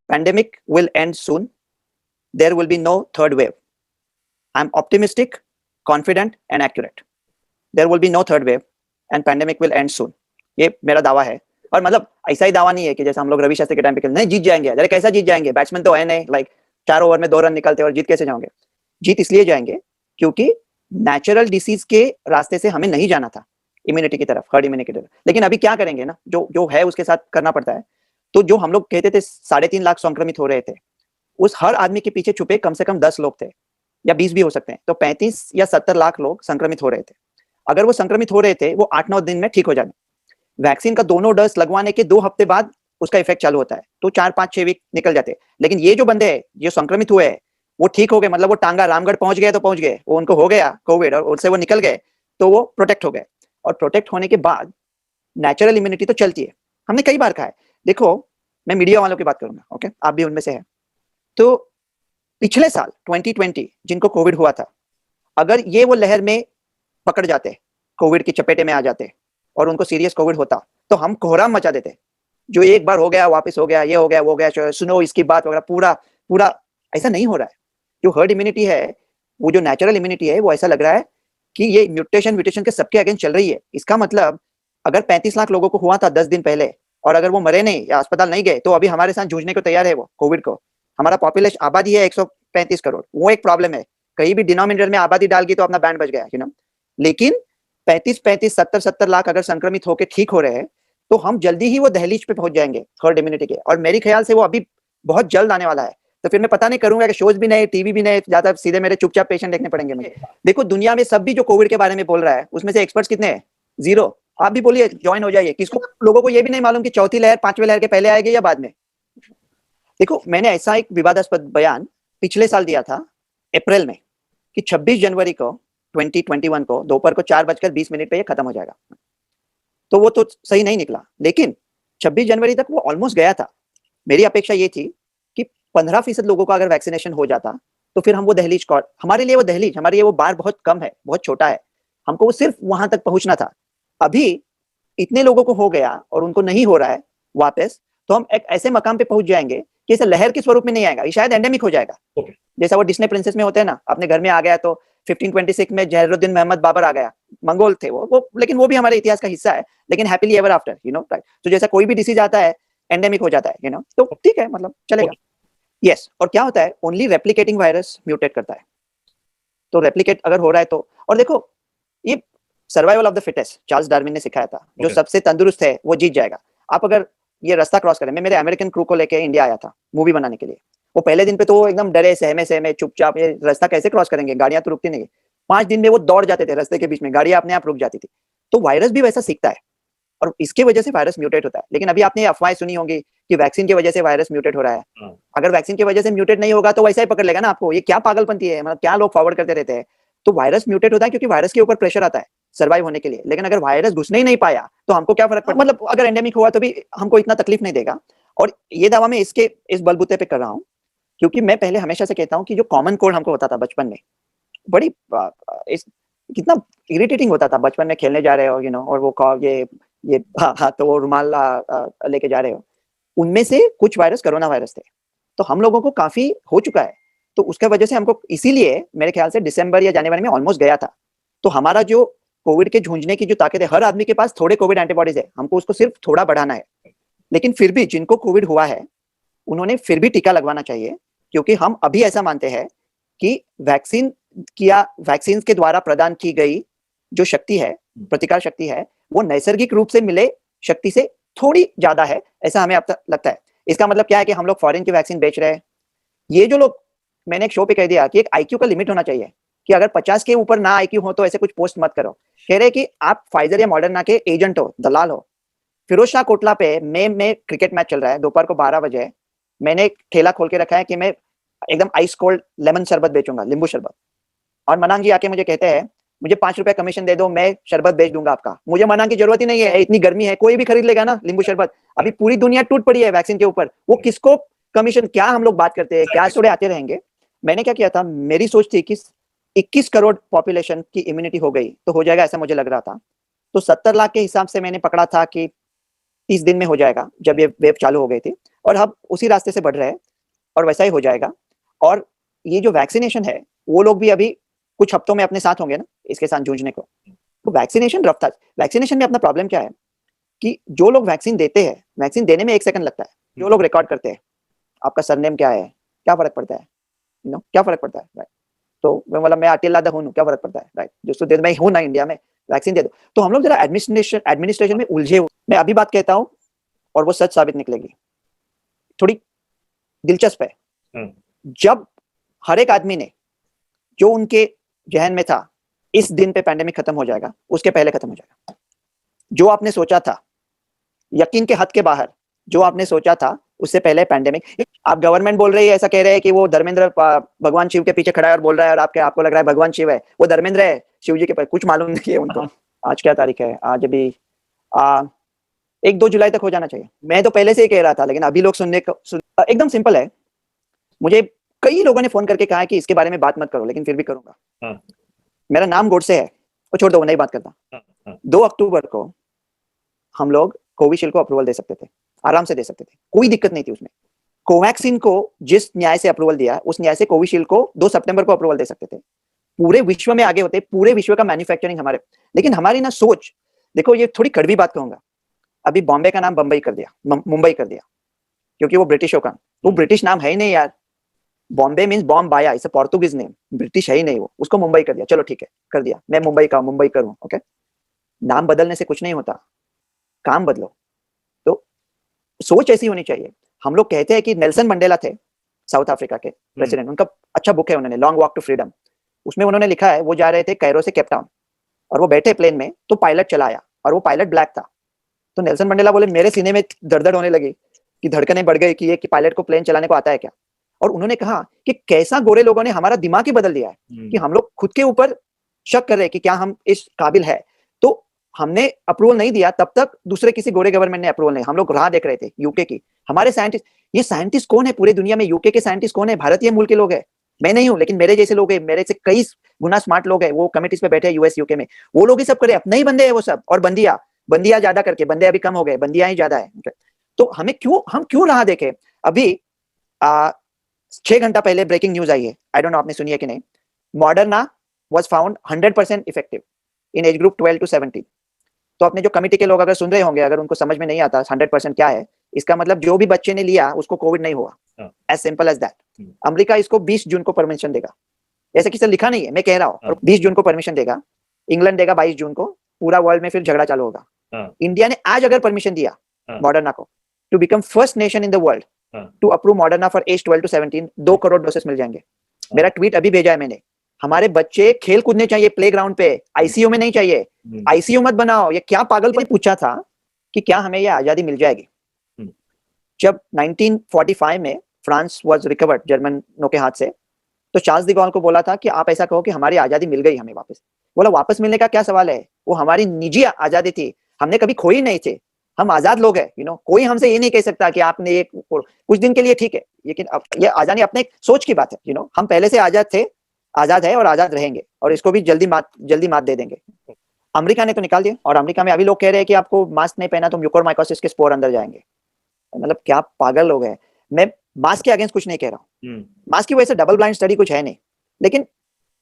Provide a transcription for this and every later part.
Pandemic will end soon. There will be no third wave. I'm optimistic, confident and accurate. There will be no third wave and pandemic will end soon. ये मेरा दावा है। और मतलब ऐसा ही दावा नहीं है कि जैसे हम लोग रवि शास्त्री के टाइम पे नहीं जीत जाएंगे, अरे कैसा जीत जाएंगे, बैट्समैन तो है नहीं, लाइक 4 ओवर में 2 रन निकलते और जीत कैसे जाओगे। जीत इसलिए जाएंगे क्योंकि नेचुरल डिसीज के रास्ते से हमें नहीं जाना था, इम्यूनिटी की तरफ, हर्ड इम्यूनिटी की तरफ। लेकिन अभी क्या करेंगे ना, जो जो है उसके साथ करना पड़ता है। तो जो हम लोग कहते थे 3.5 लाख संक्रमित हो रहे थे, उस हर आदमी के पीछे छुपे कम से कम 10 लोग थे, या 20 भी हो सकते हैं। तो 35 या 70 लाख लोग संक्रमित हो रहे थे। अगर वो संक्रमित हो रहे थे, वो 8-9 दिन में ठीक हो जाने। वैक्सीन का दोनों डोज लगवाने के 2 हफ्ते बाद उसका इफेक्ट चालू होता है, तो 4-5-6 वीक निकल जाते हैं। लेकिन ये जो बंदे हैं जो संक्रमित हुए हैं, वो ठीक हो गए, मतलब वो टांगा रामगढ़ पहुंच गए तो पहुंच गए, वो उनको हो गया कोविड और उससे वो निकल गए, तो वो प्रोटेक्ट हो गए। और प्रोटेक्ट होने के बाद नेचुरल इम्यूनिटी तो चलती है, हमने कई बार कहा है। देखो, मैं मीडिया वालों की बात करूंगा, ओके, आप भी उनमें से है। तो पिछले साल 2020 जिनको कोविड हुआ था, अगर ये वो लहर में पकड़ जाते, कोविड की चपेटे में आ जाते और उनको सीरियस कोविड होता, तो हम कोहराम मचा देते। जो एक बार हो गया वापस हो गया, ये हो गया वो हो गया, सुनो इसकी बात वगैरह, पूरा पूरा ऐसा नहीं हो रहा है। जो हर्ड इम्यूनिटी है, वो जो नेचुरल इम्यूनिटी है, वो ऐसा लग रहा है कि ये म्यूटेशन के सबके अगेंस्ट चल रही है। इसका मतलब अगर 35 लाख लोगों को हुआ था 10 दिन पहले, और अगर वो मरे नहीं या अस्पताल नहीं गए, तो अभी हमारे साथ जूझने को तैयार है वो कोविड को। हमारा पॉपुलेशन आबादी है 135 करोड़, वो एक प्रॉब्लम है। कहीं भी डिनोमिनेटर में आबादी डाल गई तो अपना बैंड बच गया, यू नो। लेकिन 35, 70 लाख अगर संक्रमित होकर ठीक हो रहे हैं, तो हम जल्दी ही वो दहलीज पे पहुंच जाएंगे हर्ड इम्यूनिटी के। और मेरे ख्याल से वो अभी बहुत जल्द आने वाला है। तो फिर मैं पता नहीं करूंगा कि शोज भी नहीं, टीवी भी नहीं, ज्यादा सीधे मेरे चुपचाप पेशेंट देखने पड़ेंगे मुझे। देखो, दुनिया में सब भी जो कोविड के बारे में बोल रहा है, उसमें से एक्सपर्ट्स कितने हैं? 0। आप भी बोलिए, ज्वाइन हो जाइए। किसको, लोगों को ये भी नहीं मालूम कि चौथी लहर 5वें लहर के पहले आएगी या बाद में। देखो, मैंने ऐसा एक विवादास्पद बयान पिछले साल दिया था अप्रैल में, कि 26 जनवरी को 2021 को दोपहर को 4:20 पे ये खत्म हो जाएगा। तो वो तो सही नहीं निकला, लेकिन 26 जनवरी तक वो ऑलमोस्ट गया था। मेरी अपेक्षा ये थी कि 15% लोगों का अगर वैक्सीनेशन हो जाता, तो फिर हम वो दहलीज, हमारे लिए वो दहलीज, हमारे लिए वो बार बहुत कम है, बहुत छोटा है, हमको वो सिर्फ वहां तक पहुंचना था। अभी इतने लोगों को हो गया और उनको नहीं हो रहा है वापस, तो हम एक ऐसे मकाम पे पहुंच जाएंगे कि इसे लहर के स्वरूप में नहीं आएगा, ये शायद एंडेमिक हो जाएगा। जैसा वो डिस्ने प्रिंसेस में होते हैं ना, अपने घर में आ गया तो 1526 में जहरुद्दीन मोहम्मद बाबर आ गया, मंगोल थे वो, लेकिन वो भी हमारे इतिहास का हिस्सा है, लेकिन happily ever after, you know, right. तो जैसा कोई भी डिसीज आता है, एंडेमिक हो जाता है, यू नो, तो ठीक है, मतलब चलेगा। यस, और क्या होता है, ओनली रेप्लिकेटिंग वायरस म्यूटेट करता है। तो रेप्लिकेट अगर हो रहा है तो, और देखो, ये survival of the fittest Charles Darwin ने सिखाया था, जो सबसे तंदुरुस्त है वो जीत जाएगा। आप अगर ये रास्ता क्रॉस करें, मैं मेरे अमेरिकन क्रू को लेके इंडिया आया था मूवी बनाने के लिए। वो पहले दिन पे तो वो एकदम डरे सहमे चुपचाप, ये रास्ता कैसे क्रॉस करेंगे, गाड़ियां तो रुकती नहीं। 5 दिन में वो दौड़ जाते थे रास्ते के बीच में, गाड़ियां अपने आप रुक जाती थी। तो वायरस भी वैसा सीखता है और इसके वजह से वायरस म्यूटेट होता है। लेकिन अभी आपने अफवाहें सुनी होंगी कि वैक्सीन की वजह से वायरस म्यूटेट हो रहा है। अगर वैक्सीन की वजह से म्यूटेट नहीं होगा तो वैसा ही पकड़ लेगा ना आपको। ये क्या पागलपंती है, मतलब क्या लोग फॉरवर्ड करते रहते हैं। तो वायरस म्यूटेट होता है क्योंकि वायरस के ऊपर प्रेशर आता है सर्वाइव होने के लिए। लेकिन अगर वायरस घुसने ही नहीं पाया तो हमको क्या फर्क पड़ता, मतलब अगर एंडेमिक हुआ तो भी हमको इतना तकलीफ नहीं देगा। और ये दावा मैं इस बलबूते पे कर रहा हूँ क्योंकि मैं पहले हमेशा से कहता हूँ कि जो कॉमन कोल्ड हमको होता था बचपन में, बड़ी कितना इरिटेटिंग होता था बचपन में, खेलने जा रहे हो, यू नो, और वो ये हाँ तो वो रुमाल लेके जा रहे हो, उनमें से कुछ वायरस कोरोना वायरस थे। तो हम लोगों को काफी हो चुका है, तो उसके वजह से हमको, इसीलिए मेरे ख्याल से दिसंबर या जनवरी में ऑलमोस्ट गया था। तो हमारा जो कोविड के झूंझने की जो ताकत है, हर आदमी के पास थोड़े कोविड एंटीबॉडीज है, हमको उसको सिर्फ थोड़ा बढ़ाना है। लेकिन फिर भी जिनको कोविड हुआ है उन्होंने फिर भी टीका लगवाना चाहिए, क्योंकि हम अभी ऐसा मानते हैं कि वैक्सीन के द्वारा प्रदान की गई जो शक्ति है, प्रतिकार शक्ति है, वो नैसर्गिक रूप से मिले शक्ति से थोड़ी ज्यादा है, ऐसा हमें अब तक लगता है। इसका मतलब क्या है कि हम लोग फॉरेन की वैक्सीन बेच रहे हैं। ये जो लोग, मैंने एक शो पे कह दिया कि एक आईक्यू का लिमिट होना चाहिए, कि अगर 50 के ऊपर ना आईक्यू हो तो ऐसे कुछ पोस्ट मत करो। कह रहे कि आप फाइजर या मॉडर्ना के एजेंट हो, दलाल हो। फिरोज शाह कोटला पे में क्रिकेट मैच चल रहा है, दोपहर को 12 बजे, मैंने एक ठेला खोल के रखा है कि मैं एकदम आइस कोल्ड लेमन शरबत बेचूंगा, नींबू शरबत। और मनांग जी आके मुझे कहते हैं मुझे 5 रुपए कमीशन दे दो, मैं शरबत बेच दूंगा आपका। मुझे मनांग की जरूरत ही नहीं है, इतनी गर्मी है, कोई भी खरीद लेगा ना नींबू शरबत। अभी पूरी दुनिया टूट पड़ी है वैक्सीन के ऊपर, वो किसको कमीशन, क्या हम लोग बात करते हैं, क्या छोड़े आते रहेंगे। मैंने क्या किया था, मेरी सोच थी कि 21 करोड़ पॉपुलेशन की इम्यूनिटी हो गई तो हो जाएगा, ऐसा मुझे लग रहा था। तो 70 लाख के हिसाब से मैंने पकड़ा था कि 30 दिन में हो जाएगा, जब ये वेव चालू हो गई थी। और हम उसी रास्ते से बढ़ रहे हैं और वैसा ही हो जाएगा। और ये जो वैक्सीनेशन है वो लोग भी अभी कुछ हफ्तों में अपने साथ होंगे ना इसके साथ जूझने को। तो वैक्सीनेशन में अपना प्रॉब्लम क्या है कि जो लोग वैक्सीन देते हैं, वैक्सीन देने में 1 सेकंड लगता है, जो लोग रिकॉर्ड करते हैं आपका सरनेम क्या है, क्या फर्क पड़ता है, क्या फर्क पड़ता है, राइट। तो मैं अकेला हूँ, क्या फर्क पड़ता है, राइट। जिसको दे मैं हूँ ना इंडिया में, वैक्सीन दे दो। तो हम लोग जरा एडमिनिस्ट्रेशन में उलझे हुए। मैं अभी बात कहता हूँ और वो सच साबित निकलेगी, थोड़ी दिलचस्प है। जब हर एक आदमी ने जो उनके जहन में था इस दिन पे पैंडेमिक खत्म हो जाएगा, उसके पहले खत्म हो जाएगा। जो आपने सोचा था यकीन के हद के बाहर, जो आपने सोचा था उससे पहले पैंडेमिक। आप गवर्नमेंट बोल रही है, ऐसा कह रहे हैं कि वो धर्मेंद्र भगवान शिव के पीछे खड़ा है और बोल रहा है, और आपको लग रहा है भगवान शिव है, वो धर्मेंद्र है शिव जी के पास, कुछ मालूम नहीं है उनको। आज क्या तारीख है, आज अभी 1-2 जुलाई तक हो जाना चाहिए। मैं तो पहले से ही कह रहा था, लेकिन अभी लोग एकदम सिंपल है। मुझे कई लोगों ने फोन करके कहा है कि इसके बारे में बात मत करो, लेकिन फिर भी करूंगा। मेरा नाम गोडसे है, वो छोड़ दो, वो नहीं बात करता। 2 अक्टूबर को हम लोग कोविशील्ड को अप्रूवल दे सकते थे, आराम से दे सकते थे, कोई दिक्कत नहीं थी उसमें। कोवैक्सीन को जिस न्याय से अप्रूवल दिया, उस न्याय से कोविशील्ड को 2 सितंबर को अप्रूवल दे सकते थे। पूरे विश्व में आगे होते, पूरे विश्व का मैन्युफैक्चरिंग हमारे। लेकिन हमारी ना सोच, देखो ये थोड़ी कड़वी बात कहूंगा, अभी बॉम्बे का नाम बंबई कर दिया, मुंबई कर दिया, क्योंकि वो ब्रिटिशों का, वो ब्रिटिश नाम है ही नहीं यार। बॉम्बे मीन्स बॉम्ब आया, it's a Portuguese name, British है ही नहीं वो, उसको मुंबई कर दिया। चलो ठीक है, कर दिया, मैं मुंबई का मुंबई करूं, ओके। नाम बदलने से कुछ नहीं होता, काम बदलो। तो सोच ऐसी होनी चाहिए। हम लोग कहते हैं कि नेल्सन मंडेला थे साउथ अफ्रीका के प्रेसिडेंट, उनका अच्छा बुक है, उन्होंने लॉन्ग वॉक टू फ्रीडम, उसमें उन्होंने लिखा है, वो जा रहे थे कैरो से केप टाउन और वो बैठे प्लेन में, तो पायलट चलाया और वो पायलट ब्लैक था। तो नेल्सन मंडेला बोले, मेरे सीने में दर्द होने लगी कि धड़कनें बढ़ गई कि ये कि पायलट को प्लेन चलाने को आता है क्या। और उन्होंने कहा कि कैसा गोरे लोगों ने हमारा दिमाग ही बदल दिया है कि हम लोग खुद के ऊपर शक कर रहे हैं कि क्या हम इस काबिल है। तो हमने अप्रूवल नहीं दिया, तब तक दूसरे किसी गोरे गवर्नमेंट ने अप्रूवल नहीं, हम लोग राह देख रहे थे यूके की। हमारे साइंटिस्ट, ये साइंटिस्ट कौन है पूरे दुनिया में, यूके के साइंटिस्ट कौन है, भारतीय मूल के लोग हैं, मैं नहीं हूं, लेकिन मेरे जैसे लोग हैं, मेरे से कई गुना स्मार्ट लोग हैं, वो कमिटीज पे बैठे हैं यूएस यूके में, वो लोग ही सब करे, अपने ही बंदे हैं वो सब। और बंदिया ज्यादा करके, बंदे अभी कम हो गए, बंदियां ही ज्यादा है। तो हम क्यों राह देखे। अभी 6 घंटा पहले ब्रेकिंग न्यूज आई है, आई डोंट नो आपने सुनी है कि नहीं। Moderna was found 100% effective in age group 12 to 17। तो अपने जो कमिटी के लोग अगर सुन रहे होंगे, अगर उनको समझ में नहीं आता 100% क्या है, इसका मतलब जो भी बच्चे ने लिया उसको कोविड नहीं हुआ, as simple as that. America इसको 20 जून को परमिशन देगा, ऐसे किसी लिखा नहीं है, मैं कह रहा हूँ, 20 जून को परमिशन देगा। इंग्लैंड देगा 22 जून को, पूरा वर्ल्ड में फिर झगड़ा चालू होगा। इंडिया ने आज अगर परमिशन दिया मॉडर्ना को to become first nation in the world to approve Moderna for age 12 to 17, 2 crore doses मिल जाएंगे। मेरा ट्वीट अभी भेजा है मैंने, हमारे बच्चे खेल कूदने चाहिए प्लेग्राउंड पे, आईसीयू में नहीं चाहिए। आईसीयू मत बनाओ, ये क्या पागलपन। पूछा था कि क्या हमें ये आजादी मिल जाएगी। जब 1945 में फ्रांस वाज रिकवर्ड जर्मनों के हाथ से, तो चार्ल्स डी गॉल को बोला था कि आप ऐसा कहो कि हमारी आजादी मिल गई हमें वापस। बोला वापस मिलने का क्या सवाल है, वो हमारी निजी आजादी थी, हमने कभी खोई नहीं थे, हम आजाद लोग हैं। कोई हमसे ये नहीं कह सकता कि आपने ये कुछ दिन के लिए ठीक है, लेकिन अब ये आजादी अपने सोच की बात है। हम पहले से आजाद थे, आजाद है और आजाद रहेंगे, और इसको भी जल्दी मात दे देंगे। अमेरिका ने तो निकाल दिया, और अमेरिका में अभी लोग कह रहे हैं कि आपको मास्क नहीं पहना तो म्यूकोरमाइकोसिस के स्पोर अंदर जाएंगे। मतलब क्या पागल लोग हैं। मैं मास्क के अगेंस्ट कुछ नहीं कह रहा हूँ, मास्क की वजह से डबल ब्लाइंड स्टडी कुछ है नहीं, लेकिन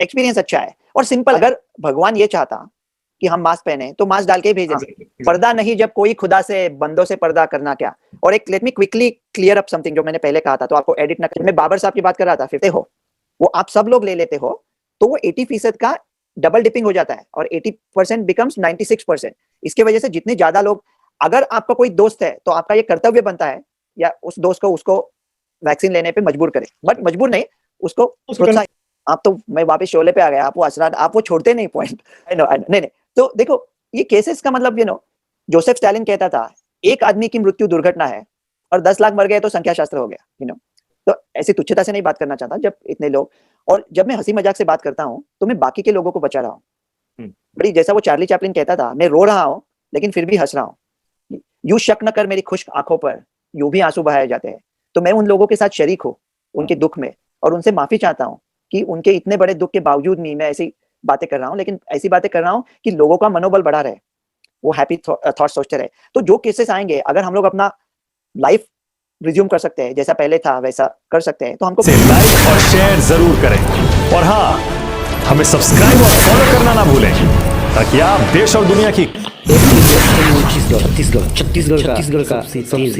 एक्सपीरियंस अच्छा है और सिंपल। अगर भगवान ये चाहता कि हम मास्क पहने तो मास्क डाल के ही भेज देंगे। पर्दा नहीं, जब कोई खुदा से बंदों से पर्दा करना क्या। और एक let me quickly clear up something जो मैंने पहले कहा था, तो आपको एडिट ना कर। मैं बाबर साहब की बात कर रहा था, फिर हो वो आप सब लोग ले लेते हो तो वो 80% का डबल डिपिंग हो जाता है, और 80% बिकम्स 96%। इसके वजह से जितने ज्यादा लोग, अगर आपका कोई दोस्त है तो आपका ये कर्तव्य बनता है या उस दोस्त को उसको वैक्सीन लेने पे मजबूर करें, बट मजबूर नहीं, उसको प्रोत्साहित। आप तो मैं वापस शोले पे आ गया, आप वो छोड़ते नहीं पॉइंट। नहीं, तो देखो ये केसेस का मतलब जोसेफ स्टालिन कहता था एक आदमी की मृत्यु दुर्घटना है और 10 लाख मर गए तो संख्या शास्त्र हो गया। तो ऐसी तुच्छता से नहीं बात करना चाहता जब इतने लोग, और जब मैं हंसी मजाक से बात करता हूँ तो मैं बाकी के लोगों को बचा रहा हूँ। बड़ी जैसा वो चार्ली चैपलिन कहता था, मैं रो रहा हूँ लेकिन फिर भी हंस रहा हूँ, यूं शक न कर मेरी खुश्क आंखों पर यूं भी आंसू बहाए जाते हैं। तो मैं उन लोगों के साथ शरीक हूँ उनके दुख में, और उनसे माफी चाहता हूँ कि उनके इतने बड़े दुख के बावजूद नहीं मैं ऐसी बातें कर रहा हूँ, लेकिन ऐसी बातें कर रहा हूँ कि लोगों का मनोबल बढ़ा रहे, वो हैप्पी थॉट सोचते रहे। तो जो केसेस आएंगे, अगर हम लोग अपना लाइफ रिज्यूम कर सकते हैं, जैसा पहले था वैसा कर सकते हैं, तो हमको से लाइक और शेयर जरूर करें और हाँ, हमें सब्सक्राइब और फॉलो करना ना भूलें ताकि आप देश और दुनिया की छत्तीसगढ़ का सबसे तेज